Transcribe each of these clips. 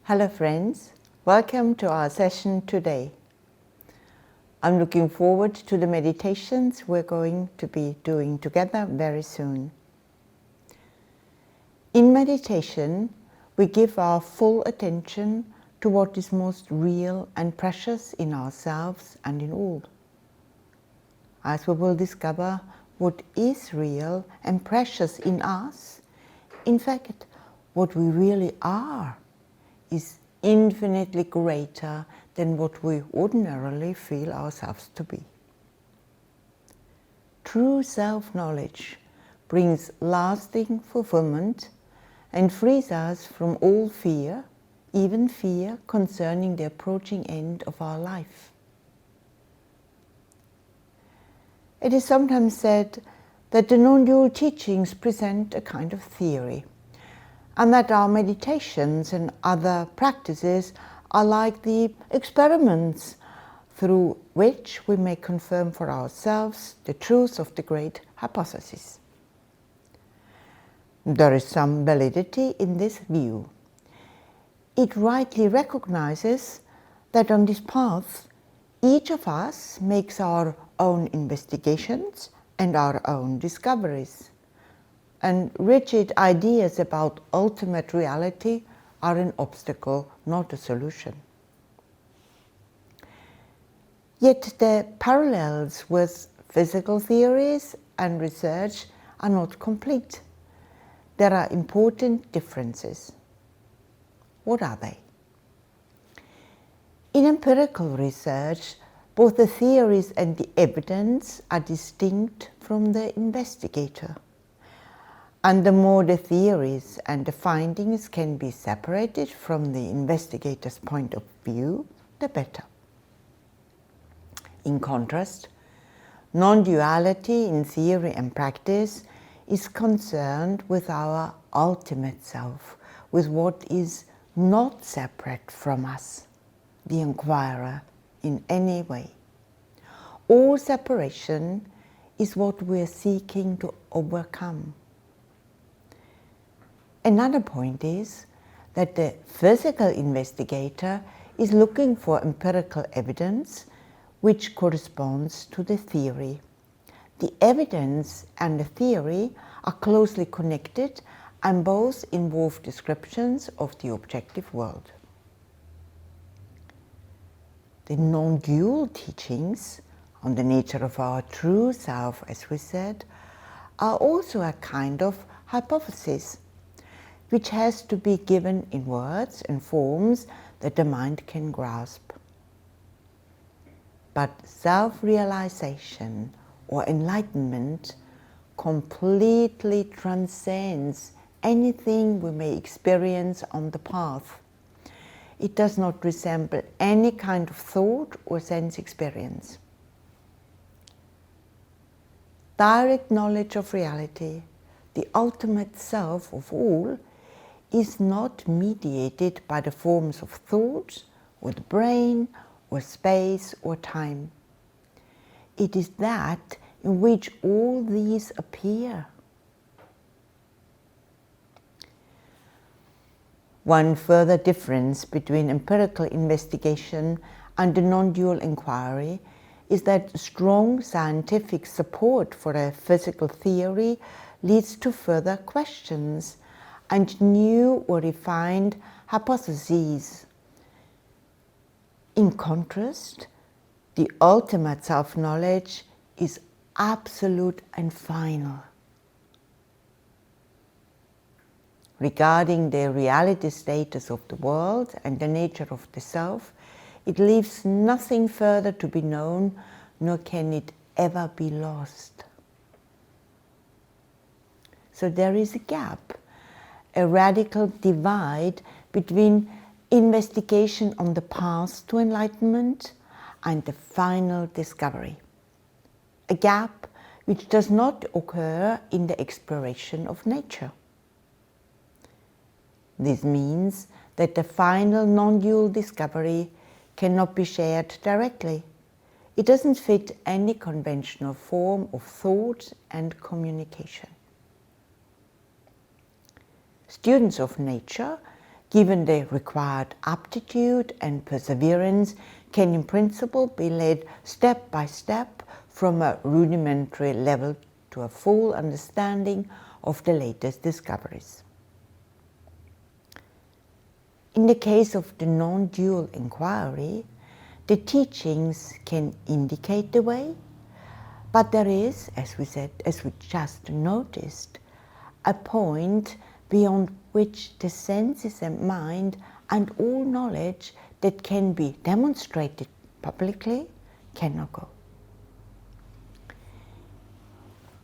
Hello friends, welcome to our session today. I'm looking forward to the meditations we're going to be doing together very soon. In meditation, we give our full attention to what is most real and precious in ourselves and in all. As we will discover what is real and precious in us, in fact, what we really are, is infinitely greater than what we ordinarily feel ourselves to be. True self-knowledge brings lasting fulfillment and frees us from all fear, even fear concerning the approaching end of our life. It is sometimes said that the non-dual teachings present a kind of theory, and that our meditations and other practices are like the experiments through which we may confirm for ourselves the truth of the great hypothesis. There is some validity in this view. It rightly recognizes that on this path, each of us makes our own investigations and our own discoveries. And rigid ideas about ultimate reality are an obstacle, not a solution. Yet the parallels with physical theories and research are not complete. There are important differences. What are they? In empirical research, both the theories and the evidence are distinct from the investigator. And the more the theories and the findings can be separated from the investigator's point of view, the better. In contrast, non-duality in theory and practice is concerned with our ultimate self, with what is not separate from us, the inquirer, in any way. All separation is what we are seeking to overcome. Another point is that the physical investigator is looking for empirical evidence which corresponds to the theory. The evidence and the theory are closely connected and both involve descriptions of the objective world. The non-dual teachings on the nature of our true self, as we said, are also a kind of hypothesis, which has to be given in words and forms that the mind can grasp. But self-realization or enlightenment completely transcends anything we may experience on the path. It does not resemble any kind of thought or sense experience. Direct knowledge of reality, the ultimate self of all, is not mediated by the forms of thought, or the brain, or space, or time. It is that in which all these appear. One further difference between empirical investigation and the non-dual inquiry is that strong scientific support for a physical theory leads to further questions and new or refined hypotheses. In contrast, the ultimate self-knowledge is absolute and final. Regarding the reality status of the world and the nature of the self, it leaves nothing further to be known, nor can it ever be lost. So there is a gap, a radical divide between investigation on the path to enlightenment and the final discovery. A gap which does not occur in the exploration of nature. This means that the final non-dual discovery cannot be shared directly. It doesn't fit any conventional form of thought and communication. Students of nature given the required aptitude and perseverance, can in principle be led step by step from a rudimentary level to a full understanding of the latest discoveries. In the case of the non-dual inquiry, the teachings can indicate the way, but there is, as we just noticed, a point beyond which the senses and mind and all knowledge that can be demonstrated publicly cannot go.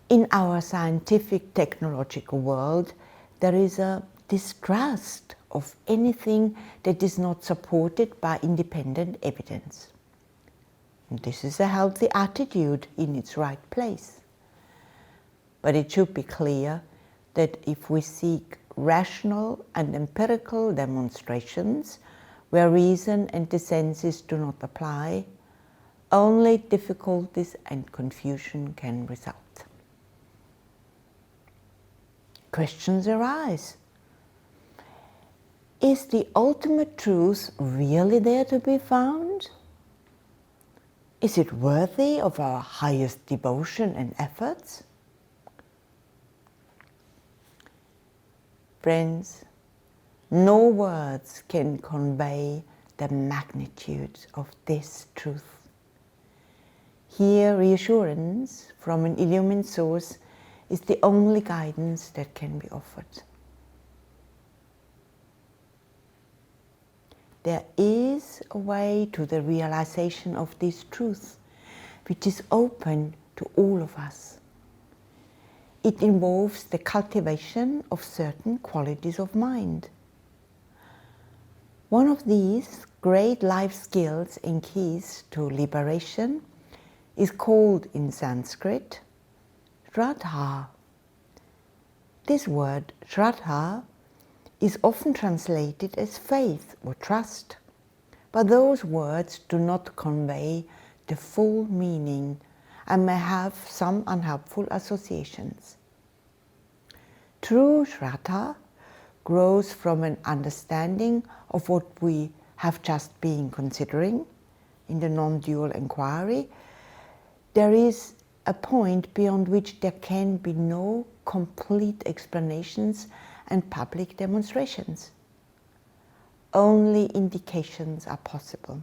In our scientific technological world, there is a distrust of anything that is not supported by independent evidence. And this is a healthy attitude in its right place. But it should be clear that if we seek rational and empirical demonstrations where reason and the senses do not apply, only difficulties and confusion can result. Questions arise. Is the ultimate truth really there to be found? Is it worthy of our highest devotion and efforts? Friends, no words can convey the magnitude of this truth. Here, reassurance from an illumined source is the only guidance that can be offered. There is a way to the realization of this truth, which is open to all of us. It involves the cultivation of certain qualities of mind. One of these great life skills and keys to liberation is called in Sanskrit Shraddha. This word Shraddha is often translated as faith or trust, but those words do not convey the full meaning and may have some unhelpful associations. True Shraddha grows from an understanding of what we have just been considering in the non-dual inquiry. There is a point beyond which there can be no complete explanations and public demonstrations. Only indications are possible.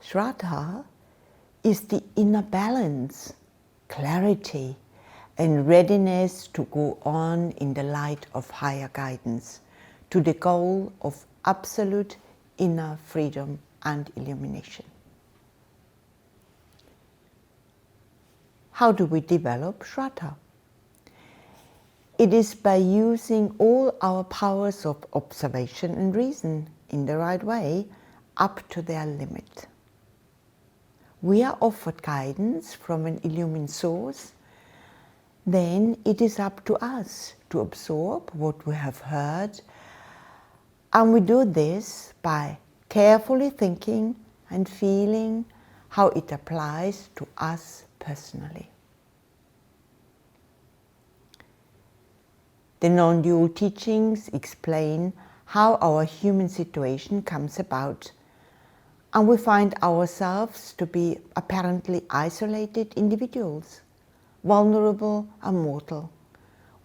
Shraddha is the inner balance, clarity, and readiness to go on in the light of higher guidance, to the goal of absolute inner freedom and illumination. How do we develop Shraddha? It is by using all our powers of observation and reason in the right way up to their limit. We are offered guidance from an illumined source. Then it is up to us to absorb what we have heard, and we do this by carefully thinking and feeling how it applies to us personally. The non-dual teachings explain how our human situation comes about, and we find ourselves to be apparently isolated individuals, vulnerable and mortal,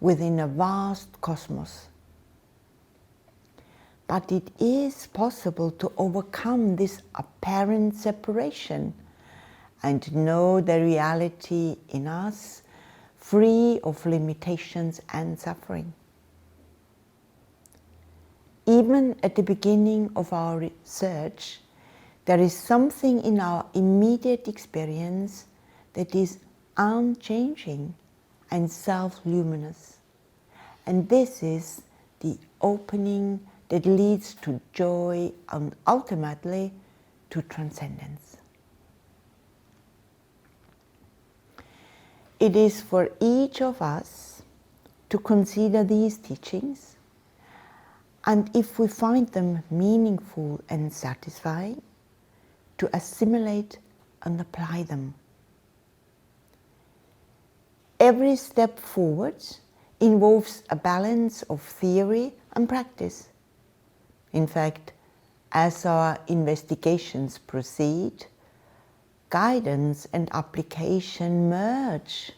within a vast cosmos. But it is possible to overcome this apparent separation and know the reality in us, free of limitations and suffering. Even at the beginning of our research, there is something in our immediate experience that is unchanging and self-luminous. And this is the opening that leads to joy and ultimately to transcendence. It is for each of us to consider these teachings, and if we find them meaningful and satisfying, to assimilate and apply them. Every step forward involves a balance of theory and practice. In fact, as our investigations proceed, guidance and application merge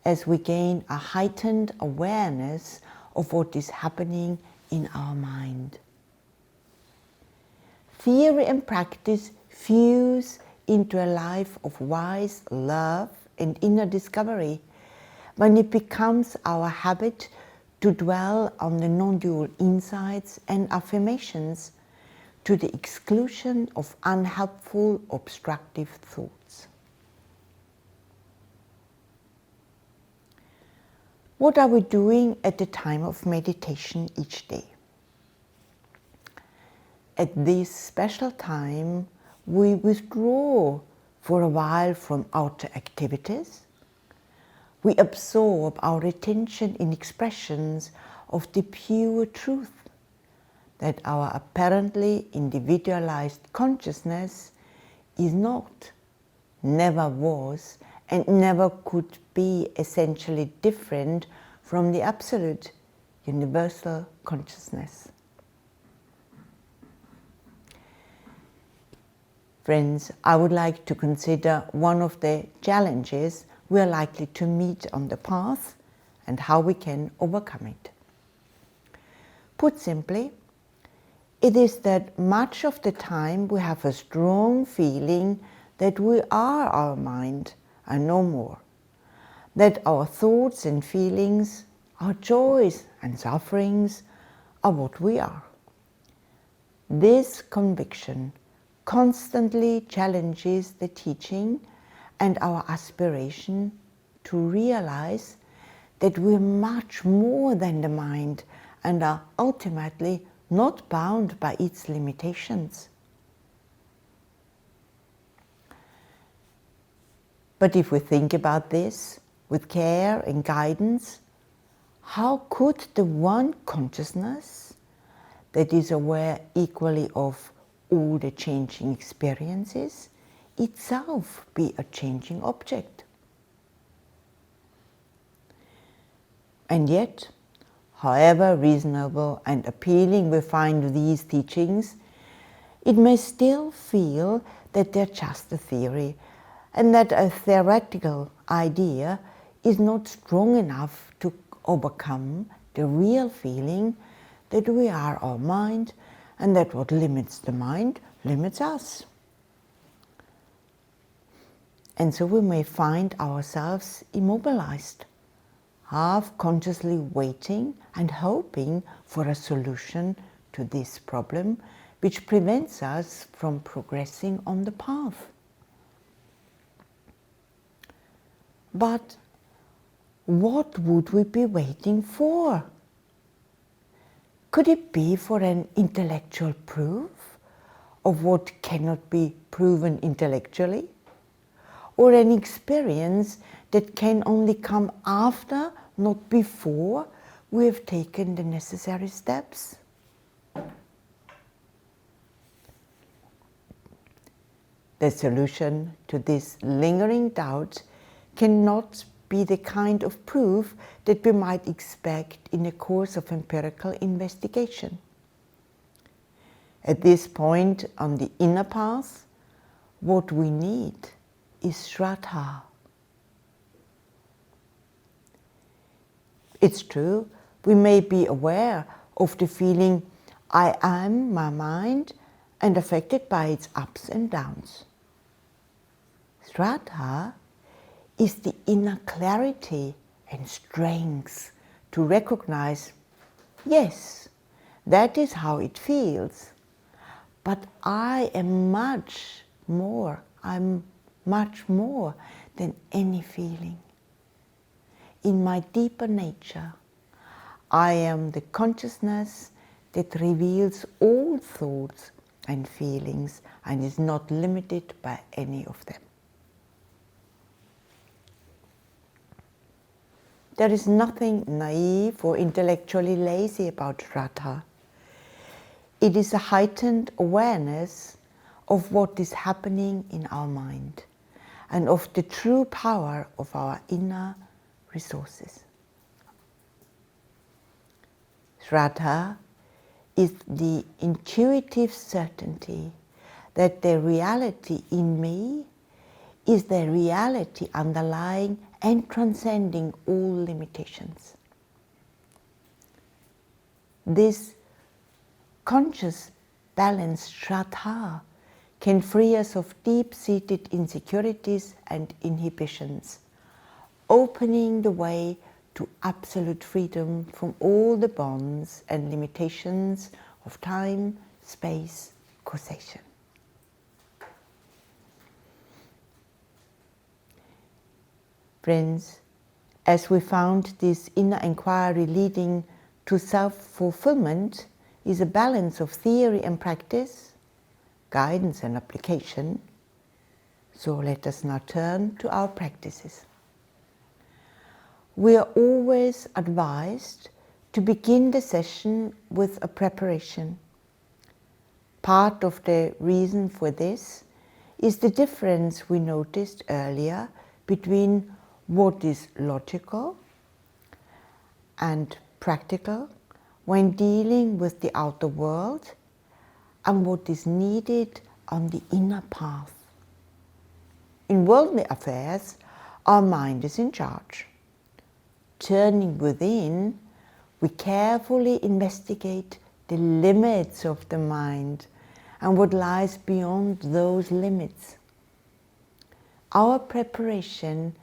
as we gain a heightened awareness of what is happening in our mind. Theory and practice fuse into a life of wise love and inner discovery when it becomes our habit to dwell on the non-dual insights and affirmations to the exclusion of unhelpful, obstructive thoughts. What are we doing at the time of meditation each day? At this special time, we withdraw for a while from outer activities. We absorb our attention in expressions of the pure truth that our apparently individualized consciousness is not, never was, and never could be essentially different from the absolute, universal consciousness. Friends, I would like to consider one of the challenges we are likely to meet on the path and how we can overcome it. Put simply, it is that much of the time we have a strong feeling that we are our mind and no more, that our thoughts and feelings, our joys and sufferings are what we are. This conviction constantly challenges the teaching and our aspiration to realize that we're much more than the mind and are ultimately not bound by its limitations. But if we think about this with care and guidance, how could the one consciousness that is aware equally of all the changing experiences itself be a changing object? And yet, however reasonable and appealing we find these teachings, it may still feel that they're just a theory and that a theoretical idea is not strong enough to overcome the real feeling that we are our mind and that what limits the mind limits us. And so we may find ourselves immobilized, half consciously waiting and hoping for a solution to this problem, which prevents us from progressing on the path. But what would we be waiting for? Could it be for an intellectual proof of what cannot be proven intellectually? Or an experience that can only come after, not before, we have taken the necessary steps? The solution to this lingering doubt cannot be the kind of proof that we might expect in the course of empirical investigation. At this point on the inner path, what we need is Shraddha. It's true, we may be aware of the feeling I am my mind and affected by its ups and downs. Shraddha is the inner clarity and strength to recognize, yes, that is how it feels, but I am much more, I'm much more than any feeling. In my deeper nature, I am the consciousness that reveals all thoughts and feelings and is not limited by any of them. There is nothing naive or intellectually lazy about Shraddha. It is a heightened awareness of what is happening in our mind and of the true power of our inner resources. Shraddha is the intuitive certainty that the reality in me is the reality underlying and transcending all limitations. This conscious, balanced Shraddha can free us of deep-seated insecurities and inhibitions, opening the way to absolute freedom from all the bonds and limitations of time, space, causation. Friends, as we found, this inner inquiry leading to self-fulfillment is a balance of theory and practice, guidance and application. So let us now turn to our practices. We are always advised to begin the session with a preparation. Part of the reason for this is the difference we noticed earlier between what is logical and practical when dealing with the outer world and what is needed on the inner path. In worldly affairs, our mind is in charge. Turning within, we carefully investigate the limits of the mind and what lies beyond those limits. Our preparation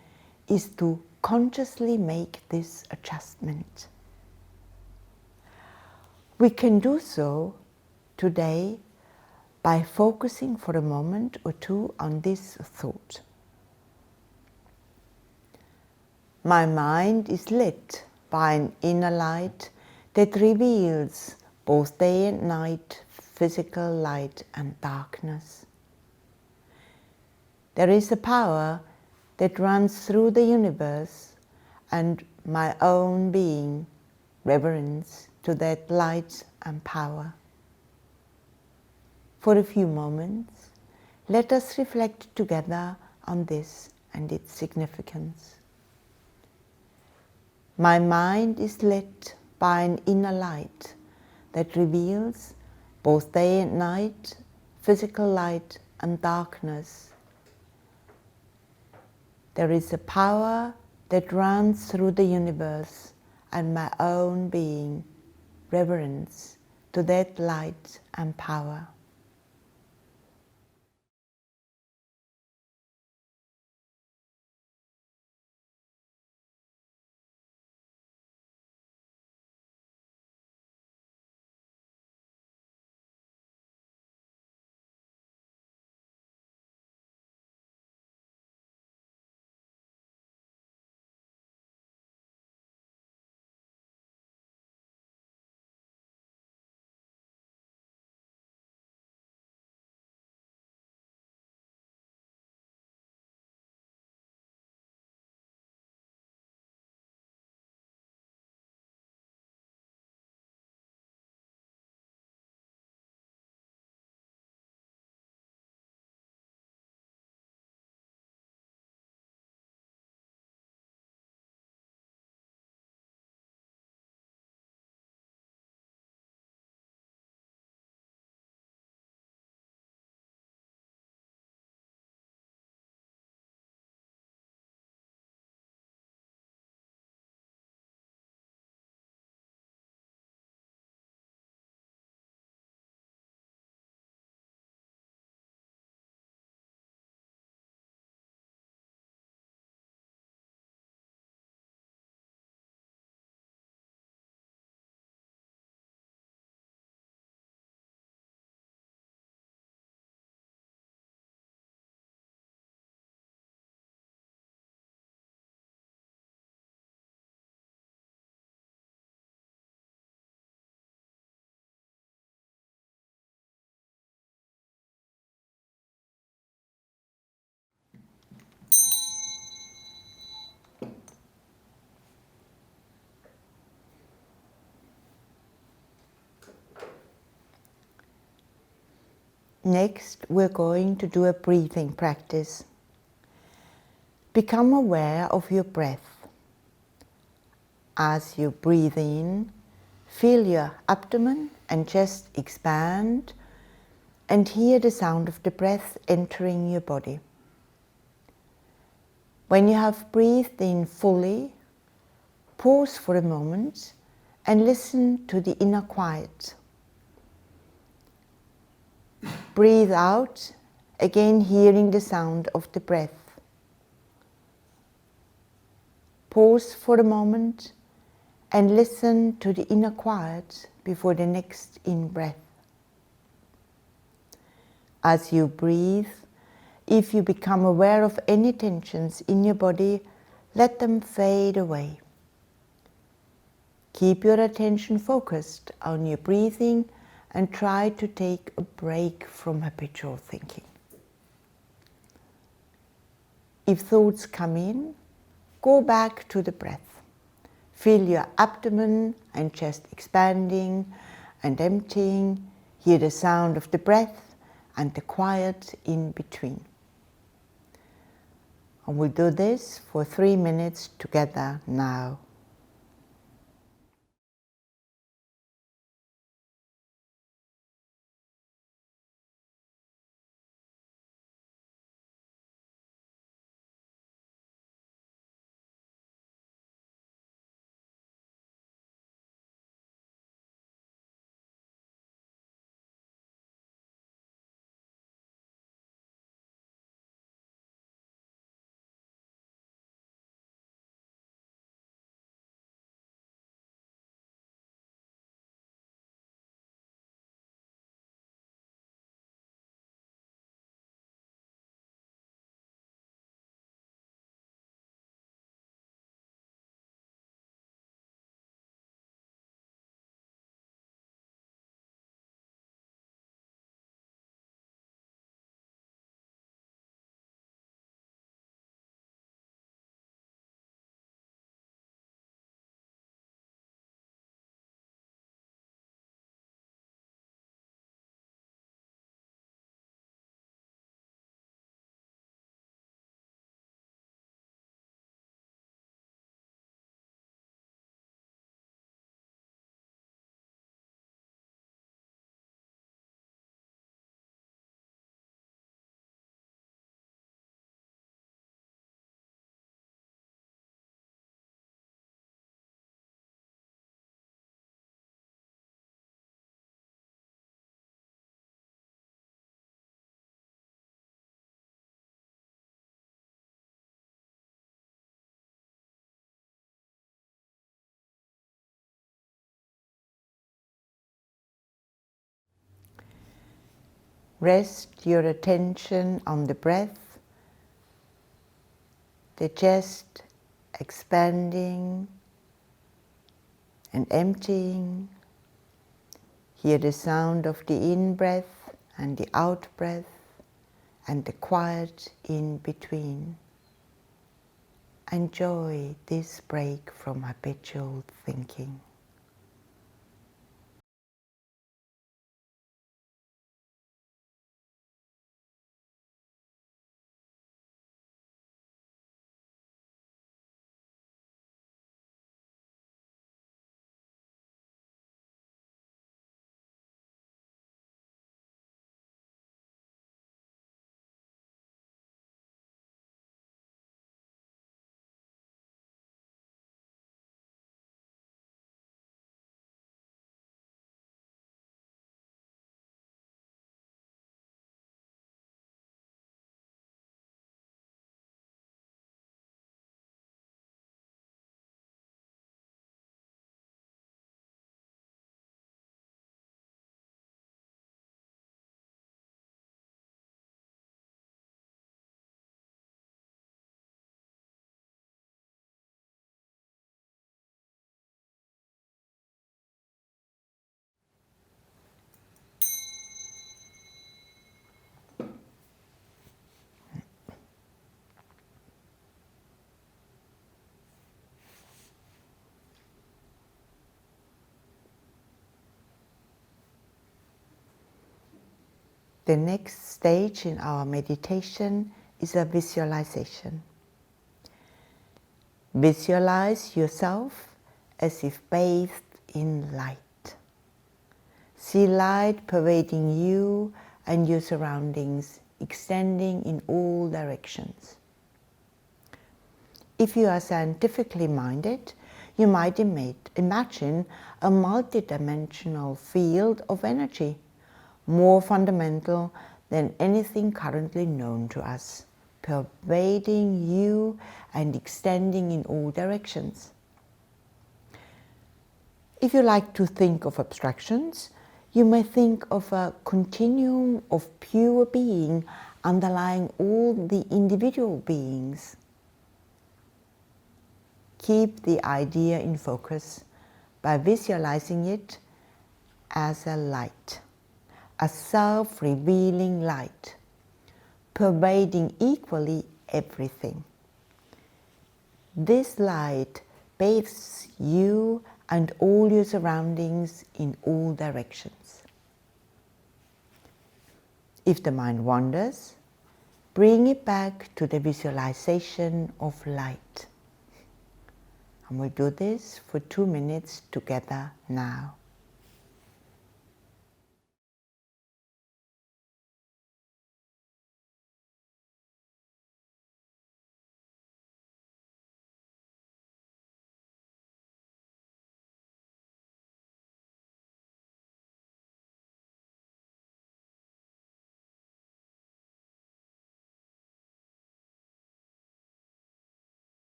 is to consciously make this adjustment. We can do so today by focusing for a moment or two on this thought. My mind is lit by an inner light that reveals both day and night, physical light and darkness. There is a power that runs through the universe, and my own being reverence to that light and power. For a few moments, let us reflect together on this and its significance. My mind is lit by an inner light that reveals both day and night, physical light and darkness. There is a power that runs through the universe, and my own being reverence to that light and power. Next, we're going to do a breathing practice. Become aware of your breath. As you breathe in, Feel your abdomen and chest expand and hear the sound of the breath entering your body. When you have breathed in fully, pause for a moment and listen to the inner quiet. Breathe out, again hearing the sound of the breath. Pause for a moment and listen to the inner quiet before the next in-breath. As you breathe, if you become aware of any tensions in your body, let them fade away. Keep your attention focused on your breathing and try to take a break from habitual thinking. If thoughts come in, go back to the breath. Feel your abdomen and chest expanding and emptying. Hear the sound of the breath and the quiet in between. And we'll do this for 3 minutes together now. Rest your attention on the breath, the chest expanding and emptying. Hear the sound of the in-breath and the out-breath and the quiet in between. Enjoy this break from habitual thinking. The next stage in our meditation is a visualization. Visualize yourself as if bathed in light. See light pervading you and your surroundings, extending in all directions. If you are scientifically minded, you might imagine a multidimensional field of energy, more fundamental than anything currently known to us, pervading you and extending in all directions. If you like to think of abstractions, you may think of a continuum of pure being underlying all the individual beings. Keep the idea in focus by visualizing it as a light, a self-revealing light, pervading equally everything. This light bathes you and all your surroundings in all directions. If the mind wanders, bring it back to the visualization of light. And we'll do this for 2 minutes together now.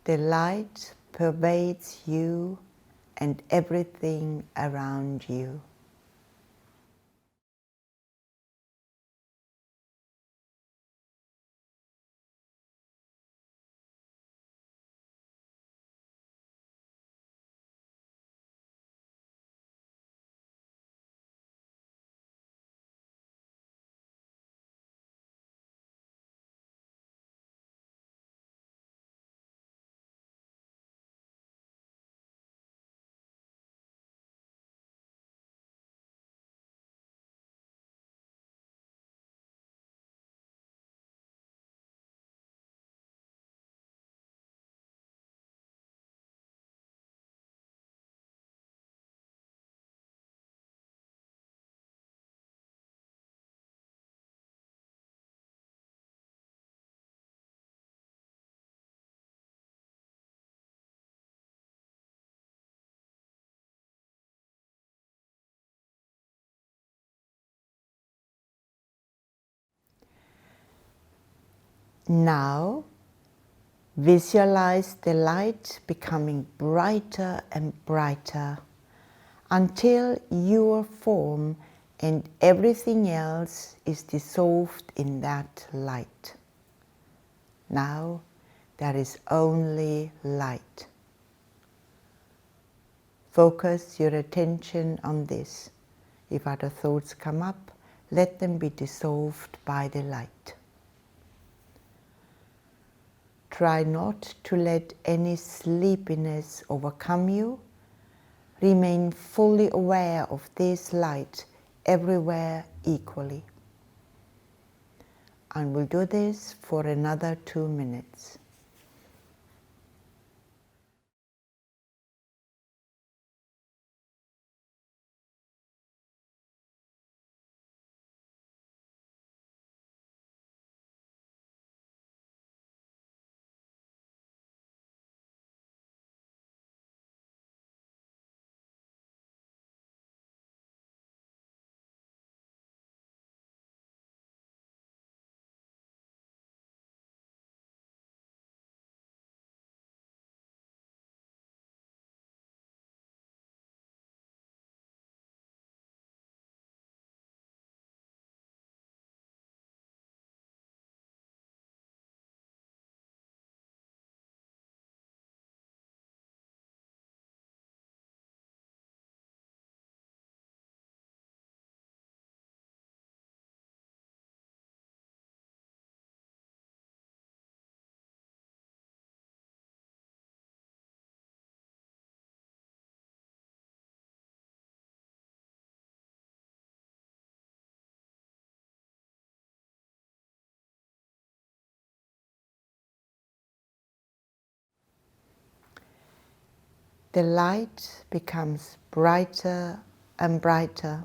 The light pervades you and everything around you. Now, visualize the light becoming brighter and brighter until your form and everything else is dissolved in that light. Now, there is only light. Focus your attention on this. If other thoughts come up, let them be dissolved by the light. Try not to let any sleepiness overcome you. Remain fully aware of this light everywhere equally. And we'll do this for another 2 minutes. the light becomes brighter and brighter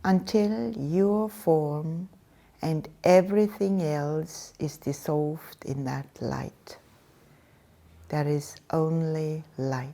until your form and everything else is dissolved in that light. There is only light.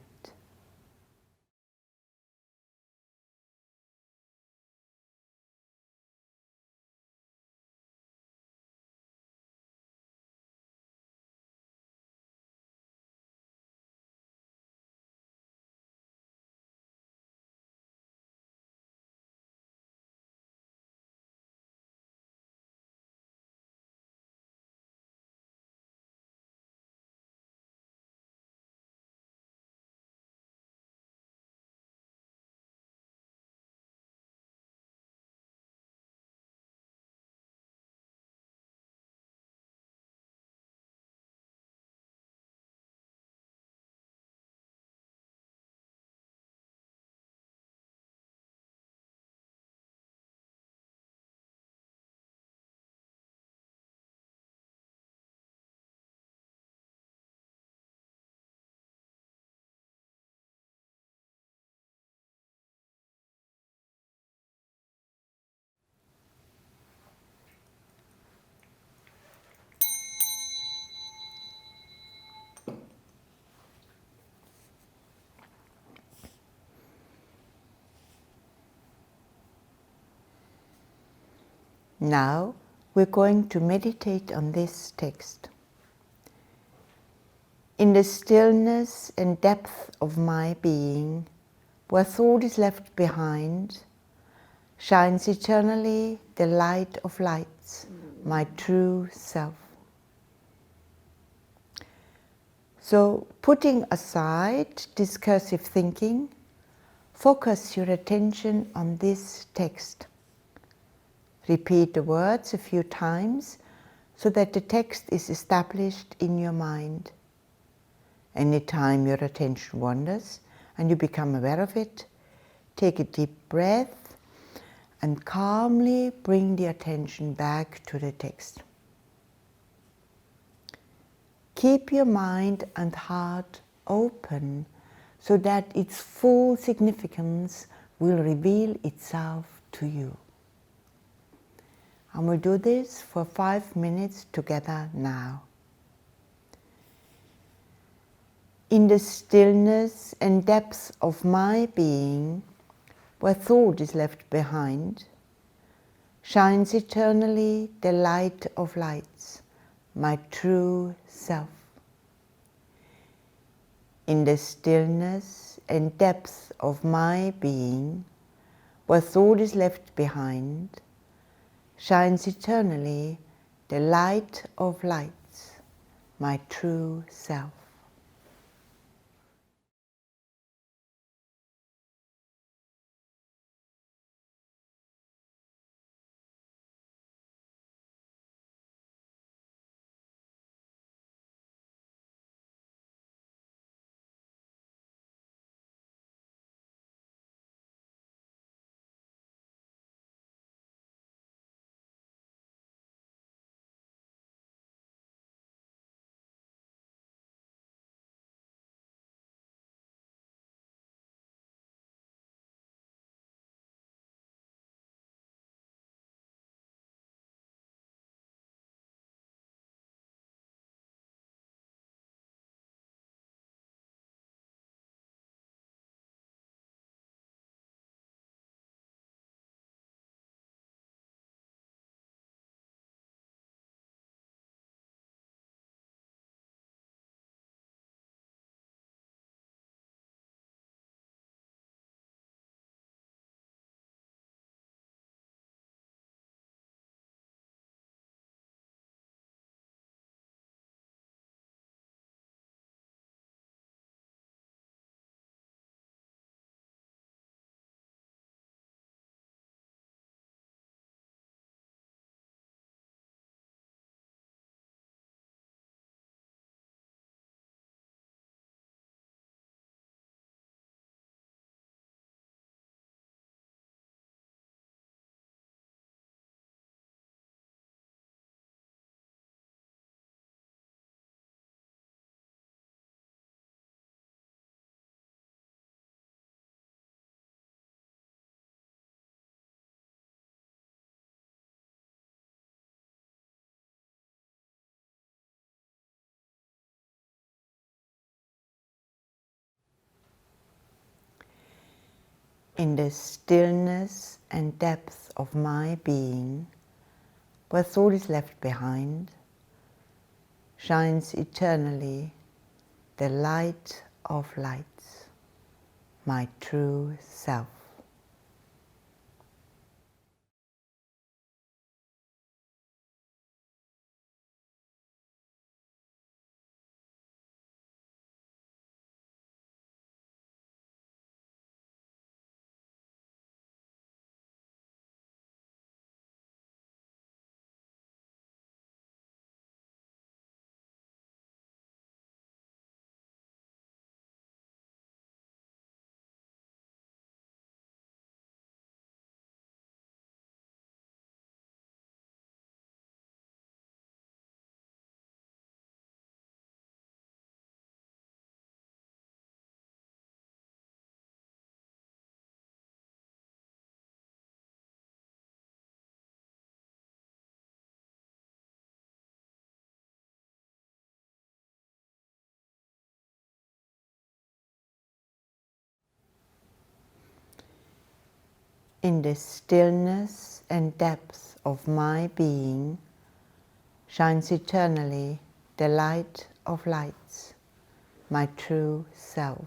Now we're going to meditate on this text. In the stillness and depth of my being, where thought is left behind, shines eternally the light of lights, my true self. So, putting aside discursive thinking, focus your attention on this text. Repeat the words a few times so that the text is established in your mind. Anytime your attention wanders and you become aware of it, take a deep breath and calmly bring the attention back to the text. Keep your mind and heart open so that its full significance will reveal itself to you. And we'll do this for 5 minutes together now. In the stillness and depths of my being, where thought is left behind, shines eternally the light of lights, my true self. In the stillness and depths of my being, where thought is left behind, shines eternally the light of lights, my true self. In the stillness and depth of my being, where thought is left behind, shines eternally the light of lights, my true self. In the stillness and depth of my being shines eternally the light of lights, my true self.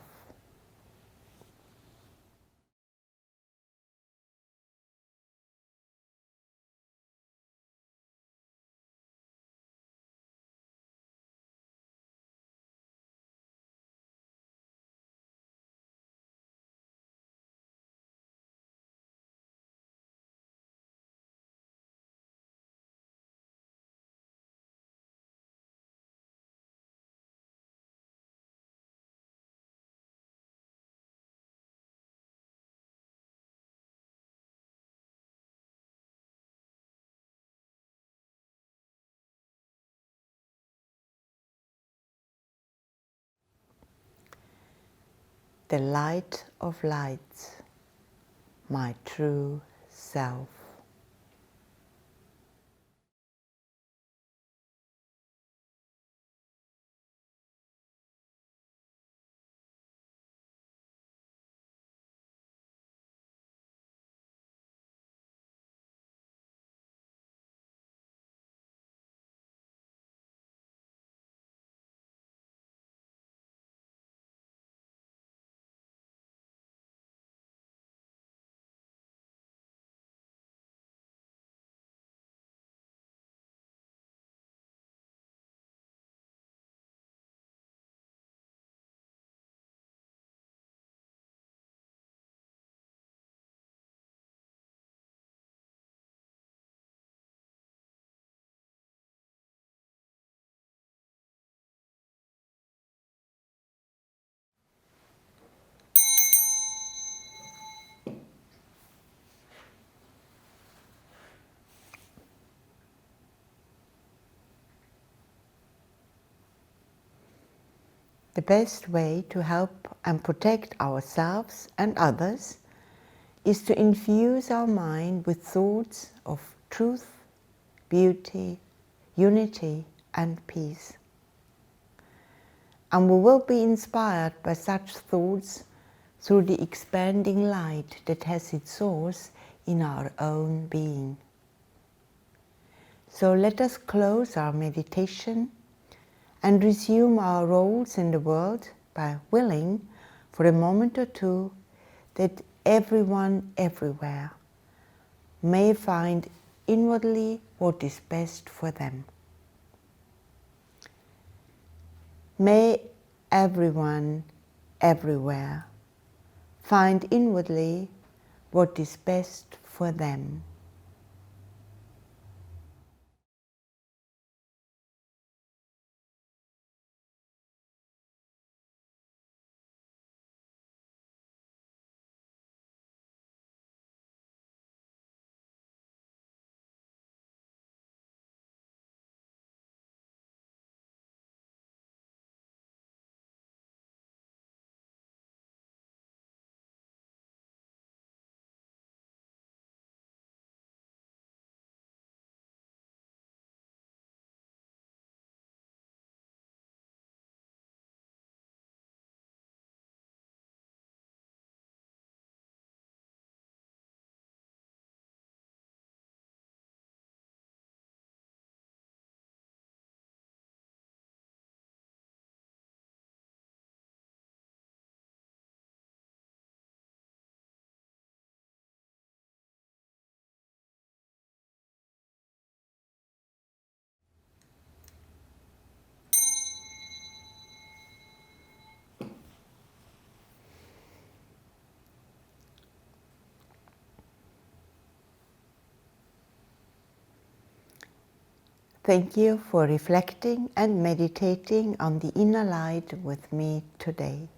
The light of lights, my true self. The best way to help and protect ourselves and others is to infuse our mind with thoughts of truth, beauty, unity, and peace. And we will be inspired by such thoughts through the expanding light that has its source in our own being. So let us close our meditation and resume our roles in the world by willing for a moment or two that everyone everywhere may find inwardly what is best for them. May everyone everywhere find inwardly what is best for them. Thank you for reflecting and meditating on the inner light with me today.